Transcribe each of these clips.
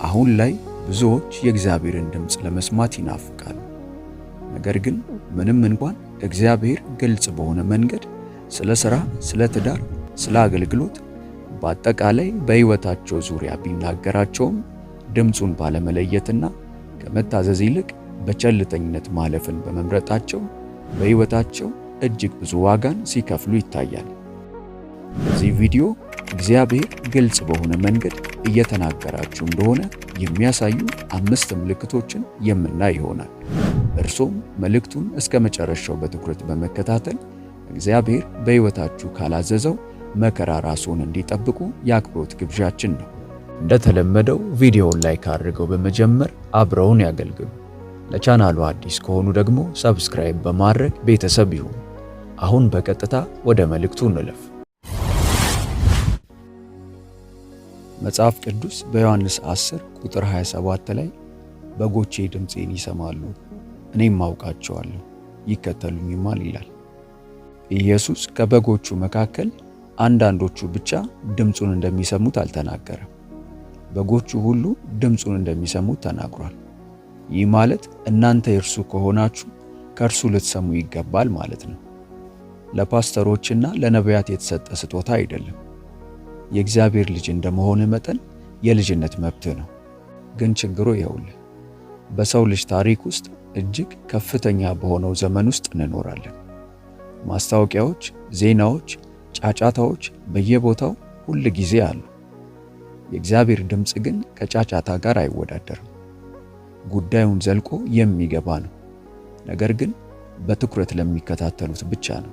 አሁን ላይ ብዙዎች የእግዚአብሔርን ድምፅ ለመስማት ይናፍቃሉ። ነገር ግን ምንም እንኳን እግዚአብሔር ግልጽ በሆነ መንገድ ስለ ሥራ፣ ስለ ትዳር፣ ስለ አገልግሎት በአጠቃላይ በሕይወታቸው ዙሪያ ቢናገራቸውም ድምፁን ባለመለየትና ከመታዘዝ ይልቅ በቸልተኝነት ማለፍን በመምረጣቸው በሕይወታቸው እጅግ ብዙ ዋጋን ሲከፍሉ ይታያል። በዚህ ቪዲዮ እግዚአብሔር ግልጽ በሆነ መንገድ እየተናገራችሁ እንደሆነ የሚያሳዩ 5 ምልክቶችን የምናይ ይሆናል። እርሶም መልእክቱን እስከ መጨረሻው በትኩረት በመከታተል እግዚአብሔር በሕይወታችሁ ካላዘዘው መከራ ራስዎን እንዲጠብቁ የአክብሮት ግብዣችን ነው። እንደተለመደው ቪዲዮውን ላይክ አድርገው በመጀመር አብረውን ያገልግሉ። ለቻናሉ አዲስ ከሆኑ ደግሞ ሰብስክራይብ በማድረግ ቤተሰብ ይሁኑ። አሁን በቀጥታ ወደ መልእክቱ እንለፍ። መጽሐፍ ቅዱስ በዮሐንስ 10 ቁጥር 27 ላይ በጎቼ ድምፄን ይሰማሉ፣ እኔም አውቃቸዋለሁ፣ ይከተሉኝማል ይላል። ኢየሱስ ከበጎቹ መካከል አንዳንዶቹ ብቻ ድምፁን እንደሚሰሙት አልተናገረም። በጎቹ ሁሉ ድምፁን እንደሚሰሙት ተናግሯል። ይህ ማለት እናንተ የእርሱ ከሆናችሁ ከእርሱ ልትሰሙ ይገባል ማለት ነው። ለፓስተሮችና ለነቢያት የተሰጠ ስጦታ አይደለም። የእግዚአብሔር ልጅ እንደመሆን መጠን የልጅነት መብትህ ነው። ግን ችግሩ ይኸውልህ፣ በሰው ልጅ ታሪክ ውስጥ እጅግ ከፍተኛ በሆነው ዘመን ውስጥ እንኖራለን። ማስታወቂያዎች፣ ዜናዎች፣ ጫጫታዎች በየቦታው ሁል ጊዜ አሉ። የእግዚአብሔር ድምፅ ግን ከጫጫታ ጋር አይወዳደርም። ጉዳዩን ዘልቆ የሚገባ ነው፣ ነገር ግን በትኩረት ለሚከታተሉት ብቻ ነው።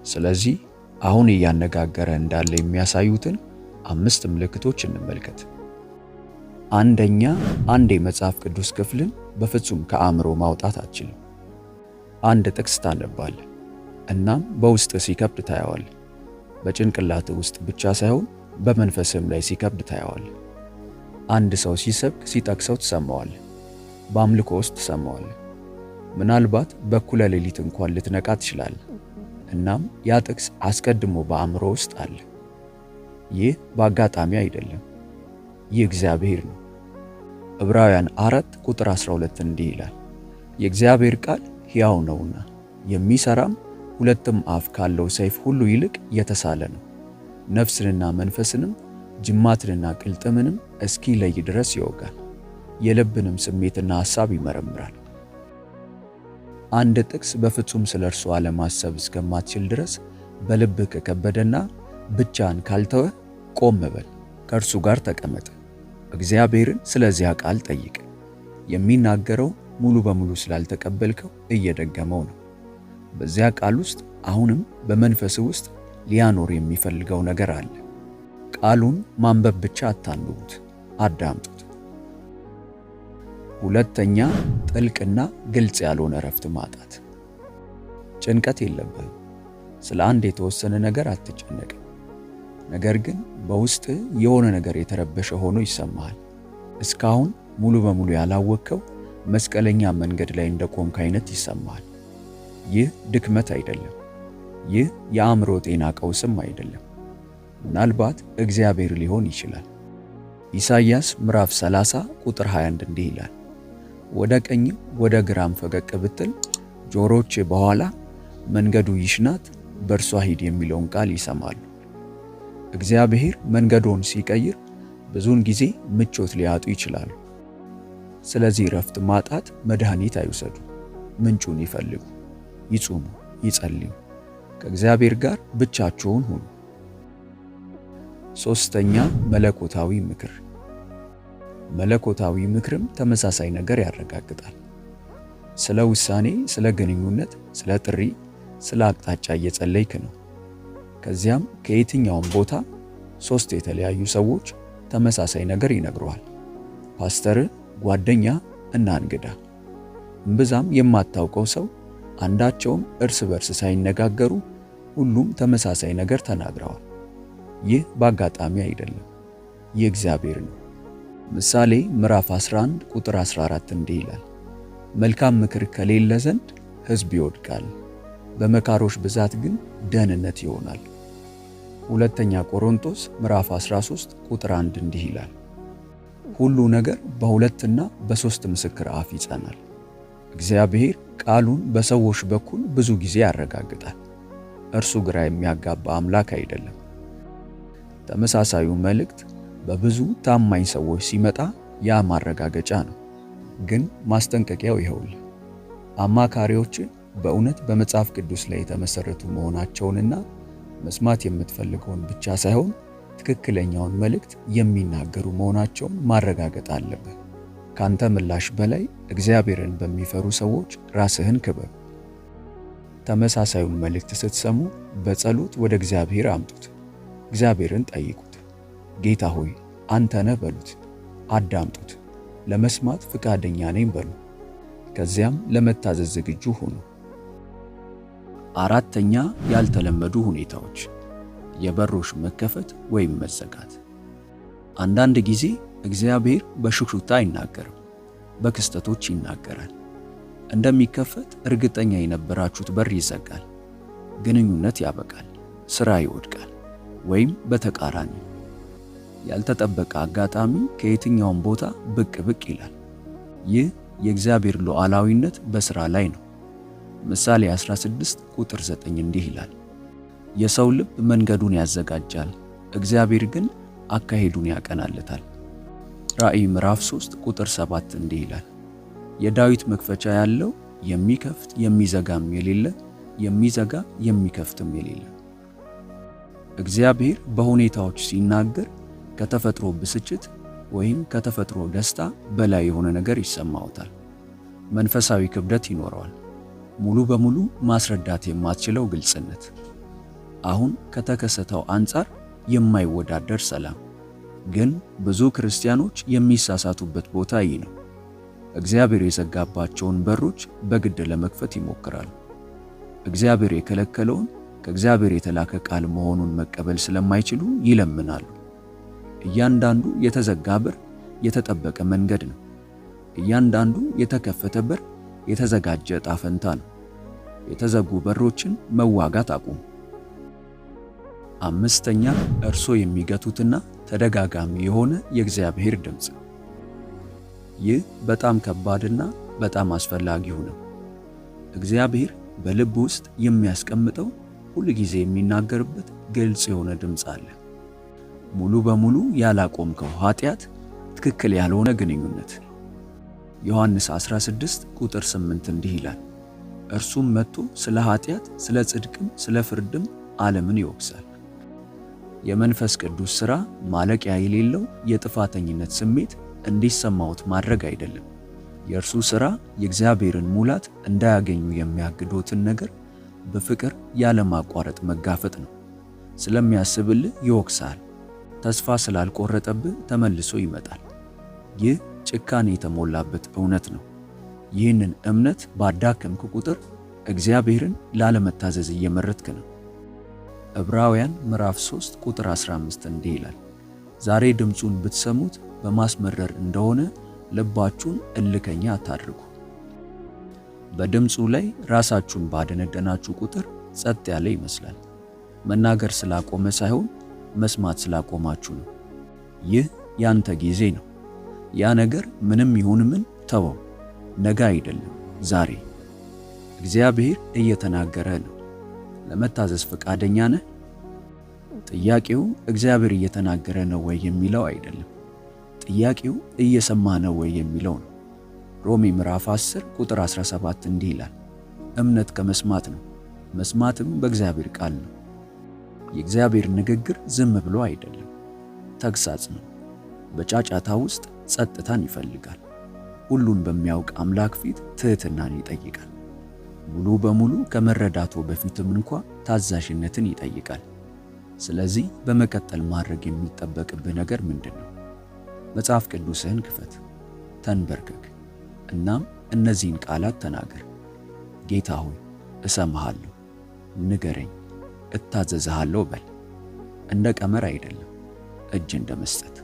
ስለዚህ አሁን እያነጋገረ እንዳለ የሚያሳዩትን 5 ምልክቶች እንመልከት። አንደኛ፣ አንድ የመጽሐፍ ቅዱስ ክፍልን በፍጹም ከአእምሮ ማውጣት አትችልም። አንድ ጥቅስ ታነባለህ፣ እናም በውስጥ ሲከብድ ታየዋለህ። በጭንቅላት ውስጥ ብቻ ሳይሆን በመንፈስም ላይ ሲከብድ ታየዋለህ። አንድ ሰው ሲሰብክ ሲጠቅሰው ትሰማዋለህ። በአምልኮ ውስጥ ትሰማዋለህ። ምናልባት በኩለ ሌሊት እንኳን ልትነቃ ትችላለህ። እናም ያ ጥቅስ አስቀድሞ በአእምሮ ውስጥ አለ። ይህ በአጋጣሚ አይደለም፣ ይህ እግዚአብሔር ነው። ዕብራውያን 4 ቁጥር 12 እንዲህ ይላል፣ የእግዚአብሔር ቃል ሕያው ነውና የሚሠራም ሁለትም አፍ ካለው ሰይፍ ሁሉ ይልቅ የተሳለ ነው፣ ነፍስንና መንፈስንም ጅማትንና ቅልጥምንም እስኪለይ ድረስ ይወጋል፣ የልብንም ስሜትና ሐሳብ ይመረምራል። አንድ ጥቅስ በፍጹም ስለ እርሱ አለማሰብ እስከማትችል ድረስ በልብህ ከከበደና ብቻን ካልተወ ቆም በል፣ ከእርሱ ጋር ተቀመጥ። እግዚአብሔርን ስለዚያ ቃል ጠይቅ። የሚናገረው ሙሉ በሙሉ ስላልተቀበልከው እየደገመው ነው። በዚያ ቃል ውስጥ አሁንም በመንፈስህ ውስጥ ሊያኖር የሚፈልገው ነገር አለ። ቃሉን ማንበብ ብቻ አታንብቡት፣ አዳምጡት። ሁለተኛ፣ ጥልቅና ግልጽ ያልሆነ እረፍት ማጣት። ጭንቀት የለብህም። ስለ አንድ የተወሰነ ነገር አትጨነቅም። ነገር ግን በውስጥ የሆነ ነገር የተረበሸ ሆኖ ይሰማሃል። እስካሁን ሙሉ በሙሉ ያላወቅከው መስቀለኛ መንገድ ላይ እንደቆምክ አይነት ይሰማሃል። ይህ ድክመት አይደለም። ይህ የአእምሮ ጤና ቀውስም አይደለም። ምናልባት እግዚአብሔር ሊሆን ይችላል። ኢሳይያስ ምዕራፍ 30 ቁጥር 21 እንዲህ ይላል፣ ወደ ቀኝም ወደ ግራም ፈቀቅ ብትል ጆሮች በኋላ መንገዱ ይሽናት በእርሷ ሂድ የሚለውን ቃል ይሰማሉ። እግዚአብሔር መንገዶን ሲቀይር ብዙውን ጊዜ ምቾት ሊያጡ ይችላሉ። ስለዚህ ረፍት ማጣት መድኃኒት አይውሰዱ። ምንጩን ይፈልጉ፣ ይጹሙ፣ ይጸልዩ። ከእግዚአብሔር ጋር ብቻቸውን ሁኑ። ሶስተኛ፣ መለኮታዊ ምክር። መለኮታዊ ምክርም ተመሳሳይ ነገር ያረጋግጣል። ስለ ውሳኔ፣ ስለ ግንኙነት፣ ስለ ጥሪ፣ ስለ አቅጣጫ እየጸለይክ ነው። ከዚያም ከየትኛውም ቦታ 3 የተለያዩ ሰዎች ተመሳሳይ ነገር ይነግሩሃል። ፓስተር፣ ጓደኛ እና እንግዳ። እምብዛም የማታውቀው ሰው፣ አንዳቸውም እርስ በርስ ሳይነጋገሩ ሁሉም ተመሳሳይ ነገር ተናግረዋል። ይህ በአጋጣሚ አይደለም፣ ይህ እግዚአብሔር ነው። ምሳሌ ምዕራፍ 11 ቁጥር 14 እንዲህ ይላል፣ መልካም ምክር ከሌለ ዘንድ ሕዝብ ይወድቃል፣ በመካሮች ብዛት ግን ደህንነት ይሆናል። ሁለተኛ ቆሮንቶስ ምዕራፍ 13 ቁጥር 1 እንዲህ ይላል፣ ሁሉ ነገር በሁለትና በሦስት ምስክር አፍ ይጸናል። እግዚአብሔር ቃሉን በሰዎች በኩል ብዙ ጊዜ ያረጋግጣል። እርሱ ግራ የሚያጋባ አምላክ አይደለም። ተመሳሳዩ መልእክት በብዙ ታማኝ ሰዎች ሲመጣ ያ ማረጋገጫ ነው። ግን ማስጠንቀቂያው ይኸውልህ፣ አማካሪዎች በእውነት በመጽሐፍ ቅዱስ ላይ የተመሰረቱ መሆናቸውንና መስማት የምትፈልገውን ብቻ ሳይሆን ትክክለኛውን መልእክት የሚናገሩ መሆናቸውን ማረጋገጥ አለብህ። ካንተ ምላሽ በላይ እግዚአብሔርን በሚፈሩ ሰዎች ራስህን ክበብ። ተመሳሳዩን መልእክት ስትሰሙ በጸሎት ወደ እግዚአብሔር አምጡት። እግዚአብሔርን ጠይቁት። ጌታ ሆይ አንተ ነህ በሉት። አዳምጡት። ለመስማት ፍቃደኛ ነኝ በሉ። ከዚያም ለመታዘዝ ዝግጁ ሁኑ። አራተኛ፣ ያልተለመዱ ሁኔታዎች፣ የበሮች መከፈት ወይም መዘጋት። አንዳንድ ጊዜ እግዚአብሔር በሹክሹክታ አይናገርም፣ በክስተቶች ይናገራል። እንደሚከፈት እርግጠኛ የነበራችሁት በር ይዘጋል፣ ግንኙነት ያበቃል፣ ሥራ ይወድቃል፣ ወይም በተቃራኒ ያልተጠበቀ አጋጣሚ ከየትኛውም ቦታ ብቅ ይላል። ይህ የእግዚአብሔር ሉዓላዊነት በሥራ ላይ ነው። ምሳሌ 16 ቁጥር 9 እንዲህ ይላል፣ የሰው ልብ መንገዱን ያዘጋጃል፣ እግዚአብሔር ግን አካሄዱን ያቀናለታል። ራእይ ምዕራፍ 3 ቁጥር 7 እንዲህ ይላል፣ የዳዊት መክፈቻ ያለው የሚከፍት የሚዘጋም የሌለ የሚዘጋ የሚከፍትም የሌለ። እግዚአብሔር በሁኔታዎች ሲናገር ከተፈጥሮ ብስጭት ወይም ከተፈጥሮ ደስታ በላይ የሆነ ነገር ይሰማዎታል። መንፈሳዊ ክብደት ይኖረዋል። ሙሉ በሙሉ ማስረዳት የማትችለው ግልጽነት። አሁን ከተከሰተው አንጻር የማይወዳደር ሰላም። ግን ብዙ ክርስቲያኖች የሚሳሳቱበት ቦታ ይህ ነው። እግዚአብሔር የዘጋባቸውን በሮች በግድ ለመክፈት ይሞክራሉ። እግዚአብሔር የከለከለውን ከእግዚአብሔር የተላከ ቃል መሆኑን መቀበል ስለማይችሉ ይለምናሉ። እያንዳንዱ የተዘጋ በር የተጠበቀ መንገድ ነው። እያንዳንዱ የተከፈተ በር የተዘጋጀ ዕጣ ፈንታ ነው። የተዘጉ በሮችን መዋጋት አቁሙ። አምስተኛ፣ እርሶ የሚገቱትና ተደጋጋሚ የሆነ የእግዚአብሔር ድምፅ። ይህ በጣም ከባድና በጣም አስፈላጊው ነው። እግዚአብሔር በልብ ውስጥ የሚያስቀምጠው ሁል ጊዜ የሚናገርበት ግልጽ የሆነ ድምፅ አለ። ሙሉ በሙሉ ያላቆምከው ኃጢአት፣ ትክክል ያልሆነ ግንኙነት። ዮሐንስ 16 ቁጥር 8 እንዲህ ይላል፣ እርሱም መጥቶ ስለ ኃጢአት፣ ስለ ጽድቅም፣ ስለ ፍርድም ዓለምን ይወቅሳል። የመንፈስ ቅዱስ ሥራ ማለቂያ የሌለው የጥፋተኝነት ስሜት እንዲሰማዎት ማድረግ አይደለም። የእርሱ ሥራ የእግዚአብሔርን ሙላት እንዳያገኙ የሚያግዶትን ነገር በፍቅር ያለማቋረጥ መጋፈጥ ነው። ስለሚያስብልህ ይወቅሳል። ተስፋ ስላልቆረጠብህ ተመልሶ ይመጣል። ይህ ጭካኔ የተሞላበት እውነት ነው። ይህንን እምነት ባዳከምክ ቁጥር እግዚአብሔርን ላለመታዘዝ እየመረጥክ ነው። ዕብራውያን ምዕራፍ 3 ቁጥር 15 እንዲህ ይላል፣ ዛሬ ድምፁን ብትሰሙት በማስመረር እንደሆነ ልባችሁን እልከኛ አታድርጉ። በድምፁ ላይ ራሳችሁን ባደነደናችሁ ቁጥር ጸጥ ያለ ይመስላል። መናገር ስላቆመ ሳይሆን መስማት ስላቆማችሁ ነው። ይህ ያንተ ጊዜ ነው። ያ ነገር ምንም ይሁን ምን ተወው። ነገ አይደለም፣ ዛሬ። እግዚአብሔር እየተናገረ ነው። ለመታዘዝ ፈቃደኛ ነህ? ጥያቄው እግዚአብሔር እየተናገረ ነው ወይ የሚለው አይደለም። ጥያቄው እየሰማ ነው ወይ የሚለው ነው። ሮሜ ምዕራፍ 10 ቁጥር 17 እንዲህ ይላል፣ እምነት ከመስማት ነው፣ መስማትም በእግዚአብሔር ቃል ነው። የእግዚአብሔር ንግግር ዝም ብሎ አይደለም፣ ተግሳጽ ነው። በጫጫታ ውስጥ ጸጥታን ይፈልጋል። ሁሉን በሚያውቅ አምላክ ፊት ትሕትናን ይጠይቃል። ሙሉ በሙሉ ከመረዳቱ በፊትም እንኳ ታዛዥነትን ይጠይቃል። ስለዚህ በመቀጠል ማድረግ የሚጠበቅብህ ነገር ምንድን ነው? መጽሐፍ ቅዱስህን ክፈት፣ ተንበርከክ፣ እናም እነዚህን ቃላት ተናገር። ጌታ ሆይ እሰማሃለሁ፣ ንገረኝ፣ እታዘዝሃለሁ በል። እንደ ቀመር አይደለም፣ እጅ እንደ መስጠት።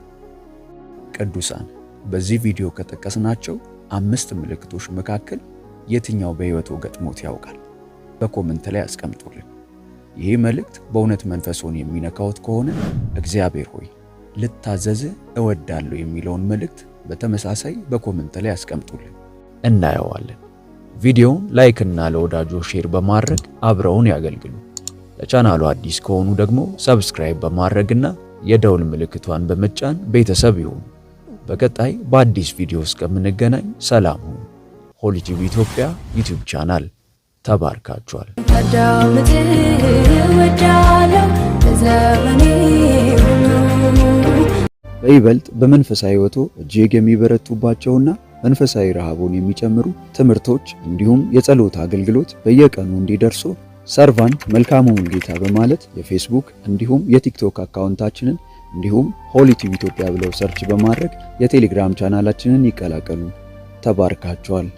ቅዱሳን፣ በዚህ ቪዲዮ ከጠቀስናቸው 5 ምልክቶች መካከል የትኛው በሕይወቱ ገጥሞት ያውቃል? በኮመንት ላይ አስቀምጡልን። ይህ መልእክት በእውነት መንፈሶን የሚነካዎት ከሆነ እግዚአብሔር ሆይ ልታዘዝ እወዳለሁ የሚለውን መልእክት በተመሳሳይ በኮሜንት ላይ አስቀምጡልን፣ እናየዋለን። ቪዲዮውን ላይክ እና ለወዳጆ ሼር በማድረግ አብረውን ያገልግሉ። ለቻናሉ አዲስ ከሆኑ ደግሞ ሰብስክራይብ በማድረግና የደውል ምልክቷን በመጫን ቤተሰብ ይሁኑ። በቀጣይ በአዲስ ቪዲዮ እስከምንገናኝ ሰላም ሁኑ። ሆሊ ቲዩብ ኢትዮጵያ ዩቲዩብ ቻናል ተባርካችኋል። በይበልጥ በመንፈሳዊ ሕይወቶ እጅግ የሚበረቱባቸውና መንፈሳዊ ረሃቡን የሚጨምሩ ትምህርቶች እንዲሁም የጸሎት አገልግሎት በየቀኑ እንዲደርሱ ሰርቫንት መልካሙ ሙሉጌታ በማለት የፌስቡክ እንዲሁም የቲክቶክ አካውንታችንን እንዲሁም ሆሊ ቲዩብ ኢትዮጵያ ብለው ሰርች በማድረግ የቴሌግራም ቻናላችንን ይቀላቀሉ። ተባርካችኋል።